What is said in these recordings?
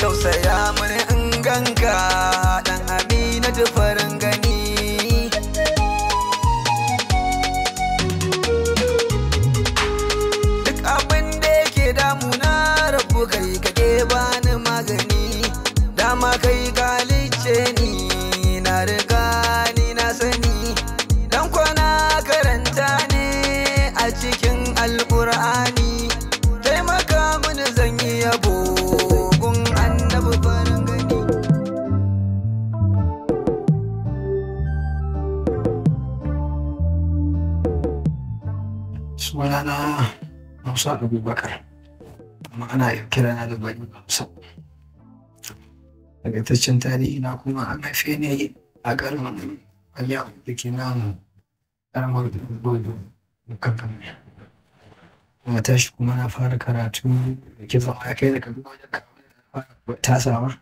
tausaya mini in ganka dan Aminatu farin gani. Duk abin da yake damuna rabu kai kake bani magani, dama kai galice ni na riga ni na sani, dan kwana karanta ne a cikin alkur'ani, taimaka mini zan yi yabo gun annabi farin gani. Sunana Musa Abubakar, amma ana kirana da Bani Musa. Takaitaccen tarihi na kuma an haife ne a garin Aliyu da ke nan ƙaramar Bodo kankan. Kuma tashi kuma na fara karatu da ke zama ya kai da Kaduna wajen fara tasawa.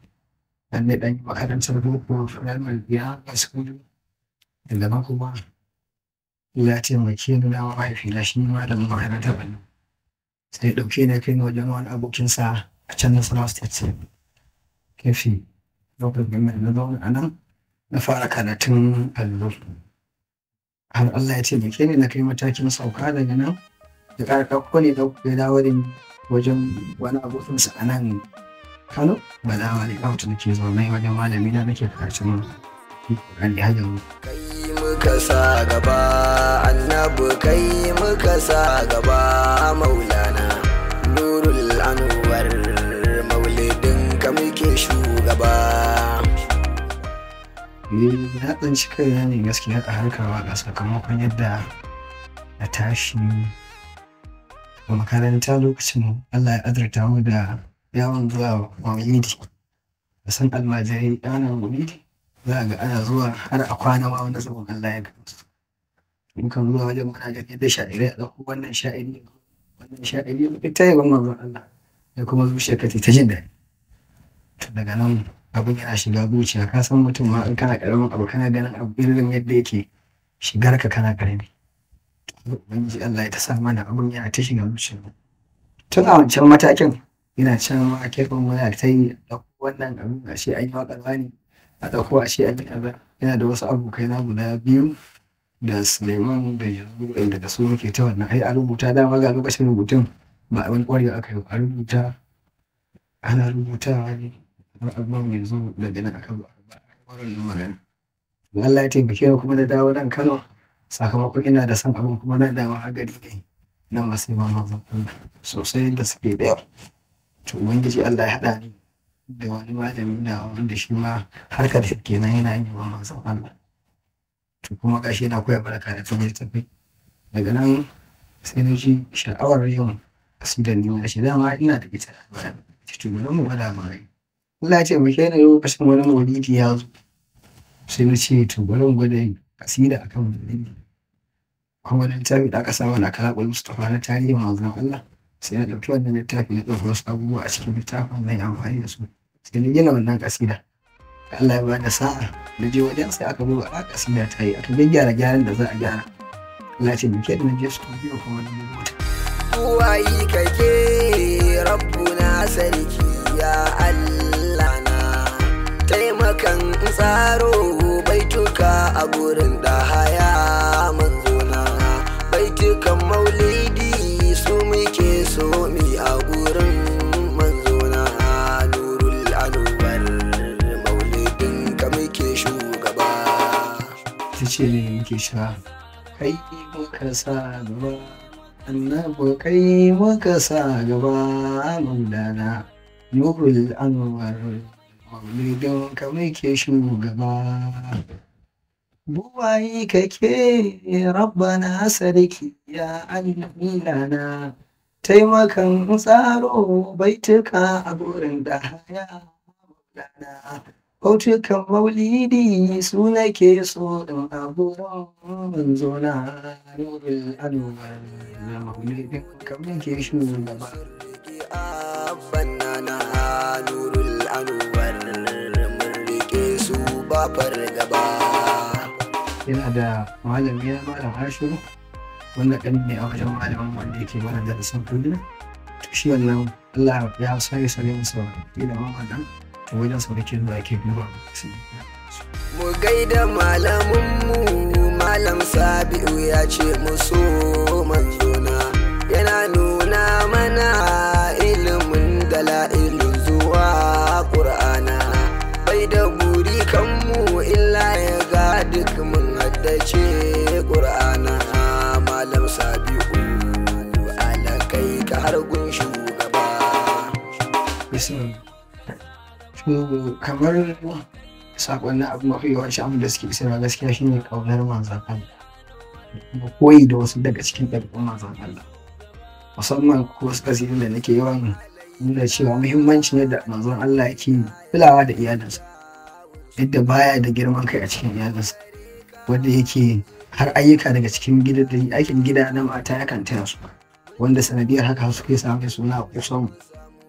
Dan ne ɗan yi makarantar boko firamare biya a sakandare. Daga nan kuma ya taimake ni na mahaifina shi malamin makarantar Borno. Sai ya ɗauke ni kai ni wajen wani abokinsa a can Nasarawa State. Kefi lokacin gwamnati na zaune a nan na fara karatun allo. Har Allah ya taimake ni na kai matakin sauka daga nan da ƙara ɗauko ne ya dawo da ni wajen wani abokinsa a nan Kano. Bala wani kawata nake zaune wajen malami na nake karatun Ƙur'ani har yanzu. Kai muka sa gaba annabi, kai muka sa gaba maulana, nurul anwar maulidin ka muke shugaba. Na tsanci kaina ne gaskiya a harkar waƙa sakamakon yadda na tashi a makaranta lokacin Allah ya azurta mu da yawon zuwa maulidi. Da san almajirai ana maulidi za a ga ana zuwa har a kwana ma wani zaman Allah ya gama su. In kan zuwa wajen muna ganin yadda sha'irai a ɗauko wannan sha'iri ita yi manzon Allah da kuma zuciya ka ta jin daɗi. Daga nan abin yana shiga zuciya, ka san mutum ma in kana ƙaramin abu kana ganin abu irin yadda yake shigar ka kana ƙarami. Ubangiji Allah ya ta sa mana abin yana ta shiga zuciya. Tun a wancan matakin ina can ma kefin muna ta yi ɗauko wannan abin a ce an yi waƙar wani a ɗauko a ce an yi kaza. Yana da wasu abokai na guda biyu da Suleiman da yanzu inda da su muke ta wannan ai a rubuta dama ga lokacin rubutun ba abin ƙwarewa aka yi a rubuta ana rubutawa ne har abin yanzu daga nan aka zo a wannan magana. Allah ya taimake ni kuma na dawo nan Kano sakamakon ina da san abin kuma na dawo a gari ne nan masu yi mamman sosai da suke da yawa. To Ubangiji Allah ya haɗa ni da wani malami na wanda shi ma harkar kenan yana yin wa manzon Allah. To kuma gashi yana koya mana karatun littafi. Daga nan sai na ji sha'awar yin kasidar ni na shi dama ina da ita bayan to bari mu gwada ma rai. Allah ya ce mu kai na lokacin wani maulidi ya zo. Sai na ce to bari mu gwada yin kasida akan maulidi. Kuma littafi da aka sa wani Kalaqul Mustafa na tarihin manzon Allah. Sai na ɗauki wannan littafi na ɗauki wasu abubuwa a cikin littafin na yi amfani da su. Sai na gina wannan kasida. Allah ya bani sa'a na je wajen sai aka zo a kasida ta yi aka gyara gyaran da za a gyara. Allah ce muke da na je studio kuma na rubuta. Wayi kake rabbuna sarki ya Allah na, taimakan tsaro baituka a gurin da haya manzona, baitukan maulidi su muke so mi a gurin manzona, nurul anwar maulidin ka muke shugaba. Ta ce ne muke sha kai muka sa gaba annabi kai muka sa gaba maulana, nurul anwar maulidin ka muke shugaba. Buwayi kake rabbana sarki ya Allah, taimakan tsaro baituka a gurin da haya maulana, bautukan maulidi su nake so in a gurin manzona, nurul anwar maulidin ka muke shugaba. Abannana nurul anwar mun rike su ba fargaba. Yana da malami na malam Ashiru wanda ɗan ne a wajen malamin wanda yake mana darasin kullum. To shi wannan Allah ya sare masa ilimin wannan to wajen sa da ke zuwa ke duba su. Mu gaida malaminmu Malam Sabi'u ya ce musu manzona yana nuna mana ilimin dala'ilin zuwa Qur'ana bai da buri kanmu illa ya ga duk mun haddace Qur'ana. Malam Sabi'u alakai ka har gun shugaba. Kamar sakonnin abu mafi yawanci abin da suke isarwa gaskiya shine kaunar manzon Allah kuma koyi da wasu daga cikin ɗabi'un manzon Allah, musamman ko wasu kasidun da nake yawan nuna cewa muhimmancin yadda manzon Allah yake kulawa da iyalinsa, yadda baya da girman kai a cikin iyalinsa, wanda yake har ayyuka daga cikin aikin gida na mata yakan taya su, wanda sanadiyar haka suke samun suna kusan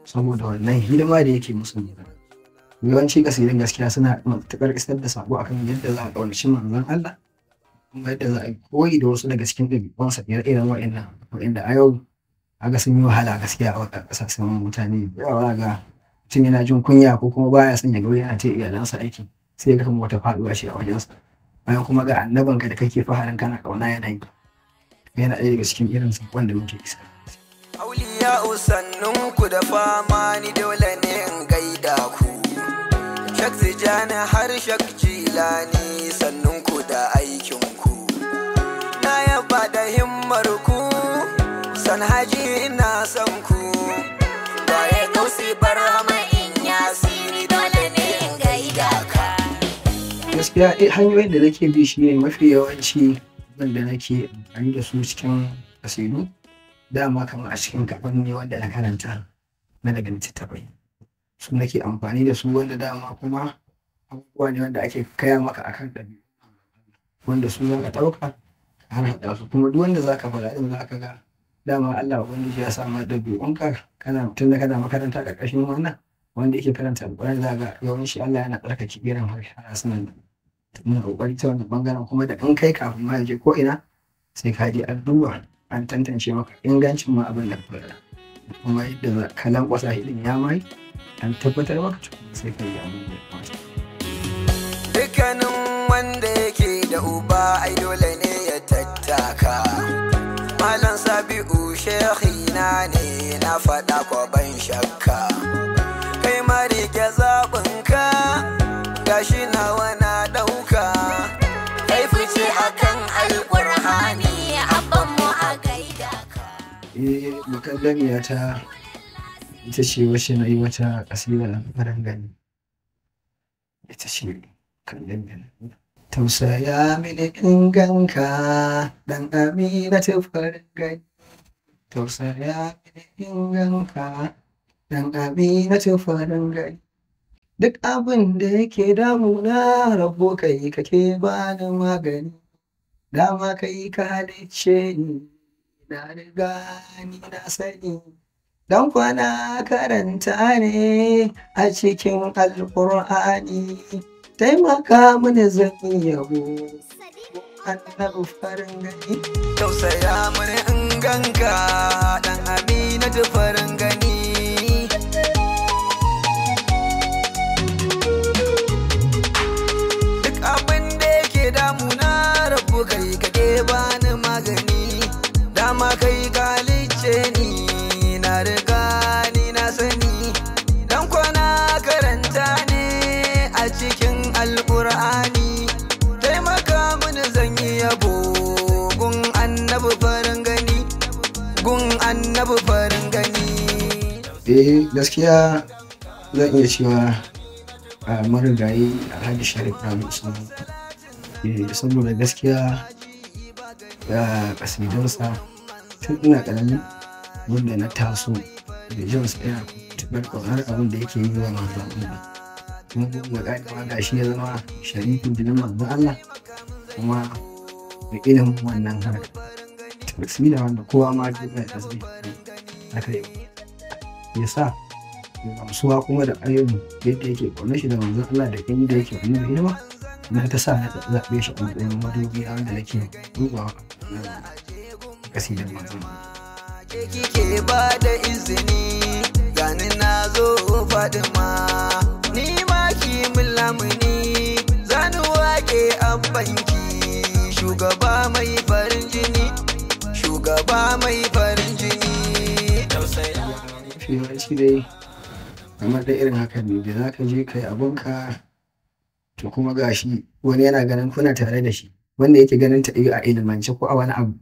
saboda wannan hidima da yake musu. Yawanci kasidun gaskiya suna matuƙar isar da sako akan yadda za a ƙaunaci manzon Allah kuma yadda za a koyi da wasu daga cikin ɗabi'unsa ire-iren wa'inda a yau aga sun yi wahala gaskiya a ƙasashen mutane. Yawa ga mutum yana jin kunya ko kuma baya son ya ga yana ce iyalansa aiki sai ga kuma wata faɗuwa ce a wajensa, bayan kuma ga annabanka da kake faharin kana ƙauna yana yi. Yana ɗaya daga cikin irin sakon da muke isa. Auliya sannunku da fama ni dole ne in gaida ku. Shak Tijjani har Shak Jilani sannunku da aikinku. Na yaba da himmar ku, san haji ina son ku. Baye Gausi Barhama in Yasiri dole ne in gaida ka. Gaskiya hanyoyin da nake bi shi ne mafi yawanci wanda nake amfani da su cikin kasidu dama kamar a cikin kafin ne wanda na karanta na daga littattafai. Su nake amfani da su wanda dama kuma abubuwa ne wanda ake kaya maka akan ɗabi'u wanda su za ka ɗauka har haɗa su kuma duk wanda za ka faɗa ɗin za ka ga dama Allah ubangiji ya sa ma ɗabi'unka tun da kana makaranta ƙarƙashin wannan wanda yake karanta alƙur'ani za ga yawanci Allah yana tsarkake irin harsunan muna ƙoƙari ta wannan ɓangaren kuma da in kai kafin ma je ko ina sai ka je an duba an tantance maka ingancin ma abin da ka faɗa kuma yadda ka lankwasa hidin ya mai an tabbatar maka sai ka yi abin da ya kamata. Dukkanin wanda yake da uba ai dole ne ya tattaka. Malam Sabi'u shehina ne na faɗa ko ban shakka. Kai ma rike zaɓinka gashi nawa na ɗauka. Kai fice akan Alƙur'ani abban mu a gaida ka. Makallamiya ta ita ce wacce na yi wata ƙasida farin gani. Ita ce kallon gani. Tausaya mini in ganka dan Aminatu farin gani. Tausaya mini in ganka dan Aminatu farin gani. Duk abin da yake damuna rabo kai kake bani magani. Dama kai ka halicce ni na riga ni na sani. Dan kwana karanta ne a cikin Alƙur'ani, taimaka mini zan yabo annabi farin gani. Tausaya mini in ganka dan Aminatu farin gani. Duk abin da yake damuna rabu kai kake bani magani. Dama kai halicce ni na riga ni na sani. Dan kwana karanta ne a cikin Alƙur'ani, taimaka mini zan yi yabo gun annabi farin gani. Gun annabi farin gani. Gaskiya zan iya cewa a marigayi Alhaji Sharif Rabi Usman saboda gaskiya kasidunsa tun ina ƙarami wanda na taso da jin sa yana tubar ƙaunar abin da yake yi wa manzon Allah. Kuma bugu da ƙaƙawa ga shi ya zama sharifin jinin manzon Allah kuma da ilimin wannan harka. Tasbila wanda kowa ma ji mai tasbih haka ya sa gamsuwa kuma da ayyukan yadda yake ƙaunar shi da manzon Allah da inda yake wani hidima na ta sa na zaɓe shi a matsayin madubi a wanda nake dubawa kasidar manzon Allah. Kike ba da izini gani na zo Fadima, ni ma ki min lamuni, zanu wake abbanki, shugaba mai farin jini, shugaba mai farin jini. Yawanci dai kamar da irin hakan ne da za ka je kai abunka to kuma gashi wani yana ganin kuna tare da shi wanda yake ganin ta a ilimance ko a wani abu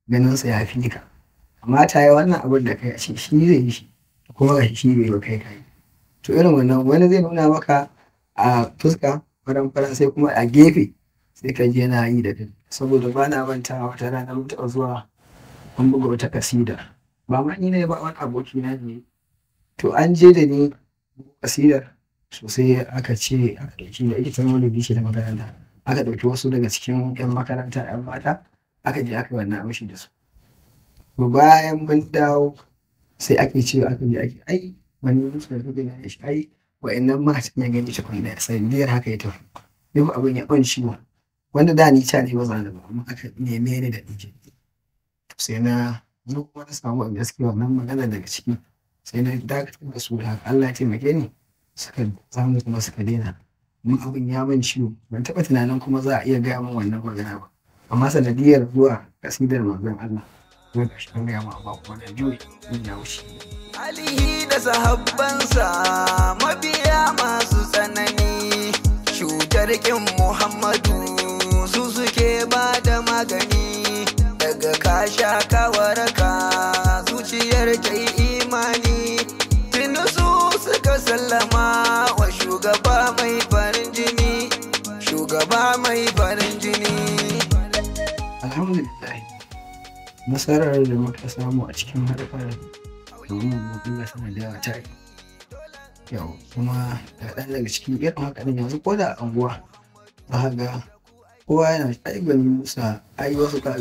ganin sa ya fi ka, amma ta yi wannan abin da kai a ce shi zai yi shi kuma gashi shi bai kai kai, to irin wannan wani zai nuna maka a fuska faran sai kuma a gefe sai ka je yana yi da kai. Saboda ba na manta wata rana mun taɓa zuwa an buga wata kasida, ba ma ni ne ba wani aboki na ne, to an je da ni kasidar sosai aka ce aka ɗauki da ita maulidi ce da makaranta, aka ɗauki wasu daga cikin 'yan makaranta 'yan mata aka je aka yi wannan amshi da su. To bayan mun dawo sai ake ce aka je ake ai wani musu da kuka gane shi ai wa'annan matan ya gani shi kun da sanadiyar haka ya tafi yau abin ya ɓan ciwo wanda da ni ca ne ba zan ba amma aka neme ni da ɗike sai na zo kuma na samu gaskiya wannan magana daga ciki sai na dakatar da su da haka Allah ya taimake ni suka samu kuma suka daina, mun abin ya man ciwo ban taɓa tunanin kuma za a iya gaya min wannan magana ba, amma sanadiyar zuwa kasidar manzon Allah zai ga shi an gaya min amma kuma na juye in ya wuce. Alihi da sahabbansa mabiya masu tsanani, cutar ƙin Muhammadu su suke ba da magani, daga ka sha ka waraka zuciyar ta yi imani, tuni su suka sallama wa shugaba mai farin jini, shugaba mai farin jini. Alhamdulillah nasarar da muka samu a cikin harkar domin Allah sana da yawa ta yau kuma da ɗan daga cikin irin haka ne yanzu ko da anguwa za ga kowa yana aibani musa ai wasu ka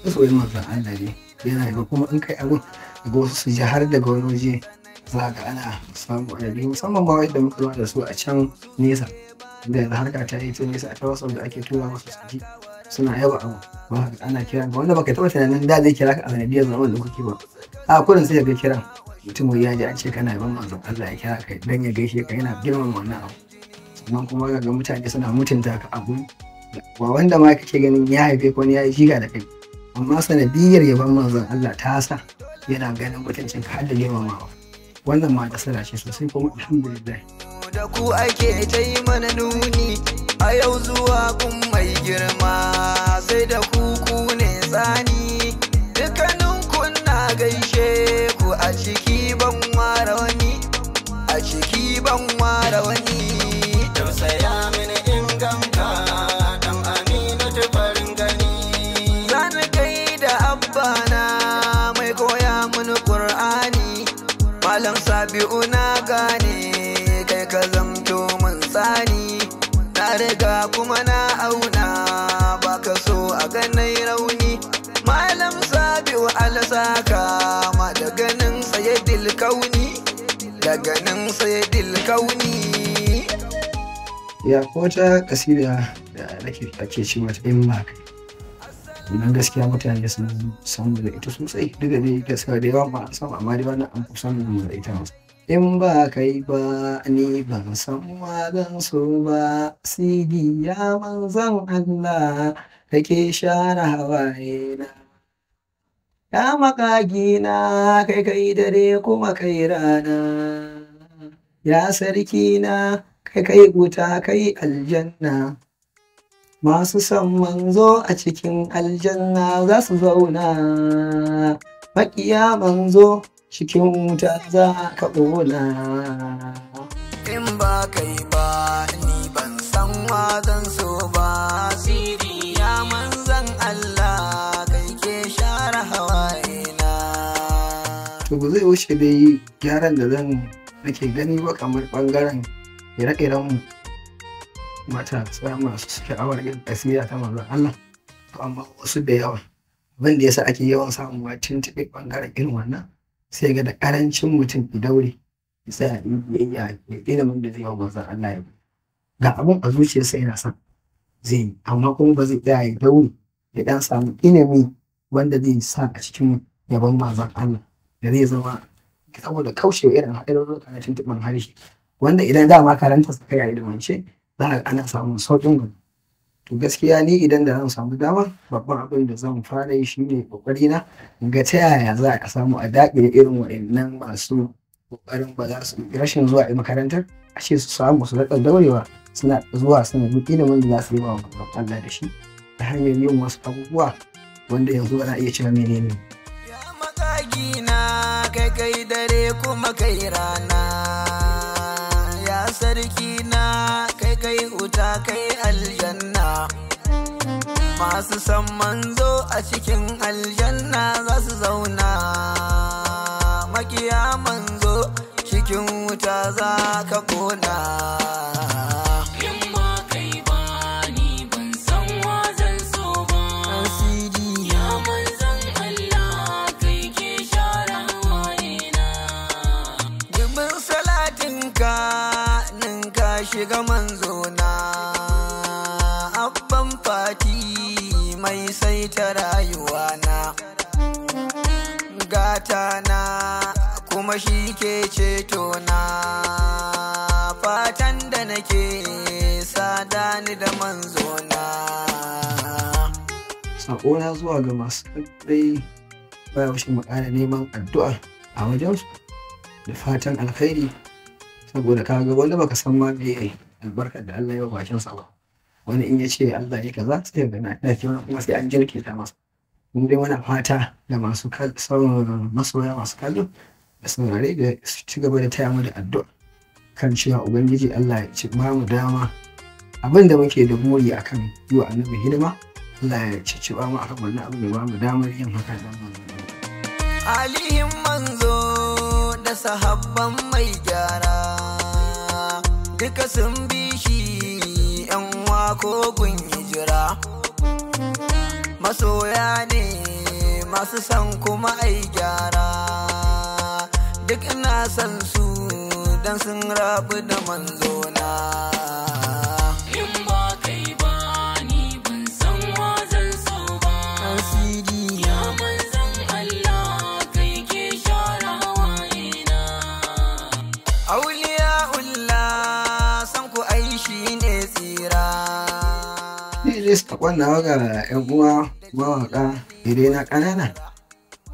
wasu wani mazan Allah ne yana ga kuma in kai abin ga wasu su ji har daga wani waje za ga ana samu adadi musamman ba wadda muka zuwa da su a can nesa da yanzu harka ta yi ta nesa ta wasu da ake tura masu su suna yaba abu ba ana kiran ga wanda baka taɓa tunanin da zai kira ka a sanadiyar zaman da kuke ba a kurin sai ga kiran mutum ya ji an ce kana yaban manzon Allah ya kira kai dan ya gaishe ka yana girmama wannan abu, sannan kuma ga mutane suna mutunta ka abu ba wanda ma kake ganin ya haife ko ya yi shiga da kai, amma sanadiyar yaban manzon Allah ta sa yana ganin mutuncin ka har da girmamawa, wannan ma nasara ce sosai kuma alhamdulillah. Da ku ake ta yi mana nuni a yau zuwa kun mai girma, sai da ku ne tsani dukkanin kunna gaishe ku a ciki ban ware wani, a ciki ban ware wani. Tausaya mini in gamka dan Aminu ta farin gani, zan kai da abbana mai koya mini Qur'ani, Malam Sabi'u na gane kai ka zamto mun tsani, na riga kuma na auna baka so a ganai rauni, Malam Sabi'u alasaka ma da ganin sayyidil kauni, da ganin sayyidil kauni. Ya ko ta kasida da ake ce mata in ba kai wannan gaskiya mutane sun san da ita sosai duk da dai gaskiya da yawa ba a san amma dai wannan an fi san da ita masu. In ba kai ba ni ban san wa zan so ba, sidi ya manzan Allah kake share hawaye na, ya makagi na kai kai dare kuma kai rana, ya sarki na kai kai wuta kai aljanna, masu son manzo a cikin aljanna za su zauna, maƙiya manzo cikin wuta za ka ƙona. In ba kai ba ni ban san wa zan so ba, siri ya manzan Allah kai ke share hawaye na. To ba zai wuce dai gyaran da nake gani ba kamar ɓangaren ire-iren matasa masu sha'awar yin tasiriya ta manzon Allah, to amma wasu da yawa abin da yasa ake yawan samun tuntuɓe ɓangaren irin wannan sai ga da ƙarancin mutum ya daure ya tsaya ya ilimin da zai yi wa manzon Allah ya ga abin a zuciyarsa yana son zai yi amma kuma ba zai tsaya ya daure ya ɗan samu ilimi wanda zai sa a cikin yabon manzon Allah da zai zama saboda kaucewa irin haɗarurruka na tuntuɓin harshe wanda idan dama karanta su kai a ilimance za a ana samun sauƙin gudu. To gaskiya ni idan da zan samu dama babban abin da zan fara yi shine kokari na ga ta yaya za a samu a daƙile irin waɗannan masu kokarin ba za su rashin zuwa a makarantar ashe su samu su rika daurewa suna zuwa suna duk ilimin da za su yi wa Allah da shi ta hanyar yin wasu abubuwa wanda yanzu ana iya cewa menene. Ya makagi na kai kai dare kuma kai rana, ya sarki na kai kai wuta kai aljanna, masu san manzo a cikin aljanna za su zauna, makiya manzo cikin wuta za ka kona. Shiga manzona abban fati mai saita rayuwana, gata na kuma shi ke ceto na, fatan da nake sadani da manzona. Saƙona zuwa ga masu ɗai baya wuce mu ƙara neman addu'a a wajensu da fatan alkhairi, saboda kaga wanda baka san ma me albarkar da Allah ya bakin sa ba, wani in ya ce Allah ya kaza sai ga na tafi wani kuma sai an jirke ta masa. Mun dai muna fata da masu masoya masu kallo da saurare da su ci gaba da taya mu da addu'a kan cewa ubangiji Allah ya ci ba mu dama abin da muke da buri akan yi wa annabi hidima, Allah ya ci ba mu akan wannan abin da ba mu damar yin haka da mu. Alihin manzo da sahabban mai gyara duka sun bi shi yan wako gun hijira, masoya ne masu san kuma ai gyara, duk ina san su dan sun rabu da manzona. Saƙon nawa ga 'yan uwa mawaƙa idai na ƙanana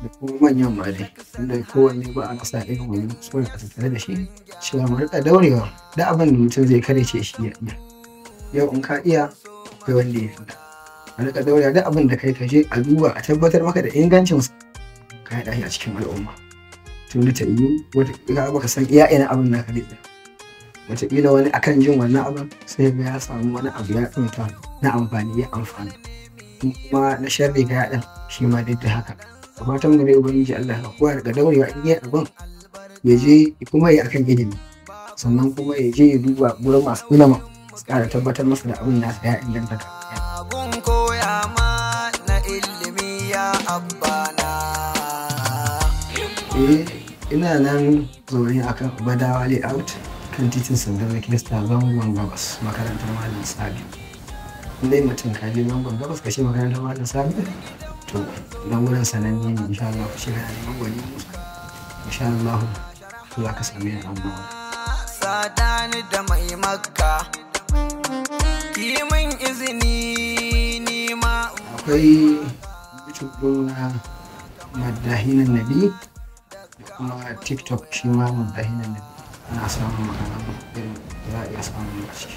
da kuma manyan mare wanda kowanne ba a masa irin wani tsoron a tattare da shi, cewa mu riƙa daurewa da abin da mutum zai karece shi ya iya. Yau in ka iya akwai wanda ya fi a riƙa daurewa da abin da kai ka je a duba a tabbatar maka da ingancinsa ka haɗa shi a cikin al'umma. Tun da ta yi wata baka san iya ina abin na ka daɗa. Wataƙila wani akan jin wannan abin sai ga ya samu wani abu ya tsinta na amfani ya amfani, kuma na sharri ga yaɗin shi ma duk da haka. Da fatan mu dai ubangiji Allah ya kowa daga daurewa in yi abin ya je kuma ya akan ilimi, sannan kuma ya je ya duba gurin masu ilimi su ƙara tabbatar masa da abin nasa ya inganta ka. Gun koya ma na ilimi ya abbana. Ina nan zaune akan Badawa Layout kan titin Sandar Kirista zangon gabas makarantar Malam Sabi. Indai mutum ka je zangon gabas ka ce makarantar Malam Sabi to nan wurin sananne ne, insha Allah ku shiga neman gwani Musa, insha Allah za ka same ni amma sadani da mai Makka ki min izini ni ma. Akwai YouTube na Madahinan Nabi da kuma TikTok shi ma Madahinan Nabi, ana samun magana irin za a iya samun lokaci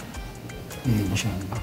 insha Allah.